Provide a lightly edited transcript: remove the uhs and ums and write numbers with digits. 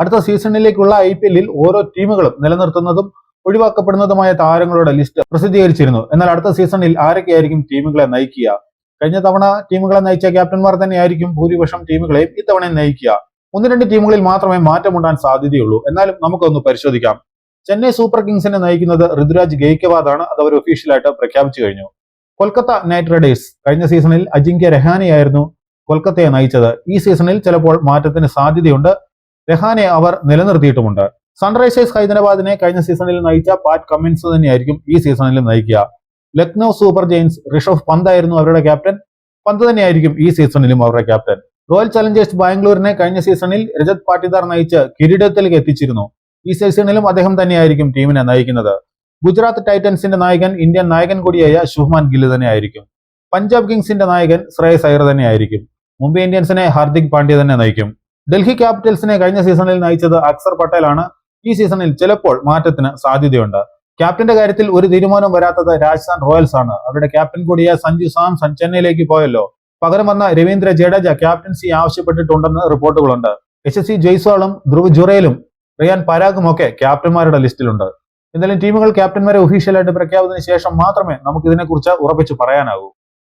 അടുത്ത സീസണിലേക്കുള്ള IPL-ൽ ഓരോ ടീമുകളും നിലനിർത്തുന്നതും ഒഴിവാക്കപ്പെടുന്നതുമായ താരങ്ങളുടെ ലിസ്റ്റ് പ്രസിദ്ധീകരിച്ചിരുന്നു. എന്നാൽ അടുത്ത സീസണിൽ ആരൊക്കെയായിരിക്കും ടീമുകളെ നയിക്കുക? കഴിഞ്ഞ തവണ ടീമുകളെ നയിച്ച ക്യാപ്റ്റന്മാർ തന്നെയായിരിക്കും ഭൂരിപക്ഷം ടീമുകളെയും ഇത്തവണ നയിക്കുക. 1-2 ടീമുകളിൽ മാത്രമേ മാറ്റമുണ്ടാൻ സാധ്യതയുള്ളൂ. എന്നാലും നമുക്കൊന്ന് പരിശോധിക്കാം. ചെന്നൈ സൂപ്പർ കിങ്സിനെ നയിക്കുന്നത് ഋതുരാജ് ഗെയ്ക്വാദ് ആണ്. അത് അവർ ഒഫീഷ്യലായിട്ട് പ്രഖ്യാപിച്ചു കഴിഞ്ഞു. കൊൽക്കത്ത നൈറ്റ് റൈഡേഴ്സ് കഴിഞ്ഞ സീസണിൽ അജിങ്ക്യ രഹാനെയായിരുന്നു കൊൽക്കത്തയെ നയിച്ചത്. ഈ സീസണിൽ ചിലപ്പോൾ മാറ്റത്തിന് സാധ്യതയുണ്ട്. രഹാനെ അവർ നിലനിർത്തിയിട്ടുമുണ്ട്. സൺറൈസേഴ്സ് ഹൈദരാബാദിനെ കഴിഞ്ഞ സീസണിൽ നയിച്ച പാറ്റ് കമ്മിൻസ് തന്നെയായിരിക്കും ഈ സീസണിൽ നയിക്കുക. ലക്നൗ സൂപ്പർ ജയൻസ് ഋഷഭ് പന്ത് ആയിരുന്നു അവരുടെ ക്യാപ്റ്റൻ. പന്ത് തന്നെയായിരിക്കും ഈ സീസണിലും അവരുടെ ക്യാപ്റ്റൻ. റോയൽ ചലഞ്ചേഴ്സ് ബാംഗ്ലൂരിനെ കഴിഞ്ഞ സീസണിൽ രജത് പാട്ടിദാർ നയിച്ച് കിരീടത്തിലേക്ക് എത്തിച്ചിരുന്നു. ഈ സീസണിലും അദ്ദേഹം തന്നെയായിരിക്കും ടീമിനെ നയിക്കുന്നത്. ഗുജറാത്ത് ടൈറ്റൻസിന്റെ നായകൻ ഇന്ത്യൻ നായകൻ കൂടിയായ ശുഭ്മാൻ ഗിൽ തന്നെയായിരിക്കും. പഞ്ചാബ് കിങ്സിന്റെ നായകൻ ശ്രേയസ് അയ്യർ തന്നെയായിരിക്കും. മുംബൈ ഇന്ത്യൻസിനെ ഹാർദിക് പാണ്ഡ്യ തന്നെ നയിക്കും. ഡൽഹി ക്യാപിറ്റൽസിനെ കഴിഞ്ഞ സീസണിൽ നയിച്ചത് അക്സർ പട്ടേലാണ്. ഈ സീസണിൽ ചിലപ്പോൾ മാറ്റത്തിന് സാധ്യതയുണ്ട്. ക്യാപ്റ്റന്റെ കാര്യത്തിൽ ഒരു തീരുമാനം വരാത്തത് രാജസ്ഥാൻ റോയൽസ് ആണ്. അവരുടെ ക്യാപ്റ്റൻ കൂടിയ സഞ്ജു സാംസൺ ചെന്നൈയിലേക്ക് പോയല്ലോ. പകരം വന്ന രവീന്ദ്ര ജഡേജ ക്യാപ്റ്റൻസി ആവശ്യപ്പെട്ടിട്ടുണ്ടെന്ന് റിപ്പോർട്ടുകളുണ്ട്. SSC ജയ്സ്വാളും ധ്രുവ് ജുറേലും റിയാൻ പരാഗും ഒക്കെ ക്യാപ്റ്റന്മാരുടെ ലിസ്റ്റിലുണ്ട്. എന്തായാലും ടീമുകൾ ക്യാപ്റ്റന്മാരെ ഒഫീഷ്യലായിട്ട് പ്രഖ്യാപിച്ചതിന് ശേഷം മാത്രമേ നമുക്ക് ഇതിനെക്കുറിച്ച് ഉറപ്പിച്ച് പറയാനാകൂ.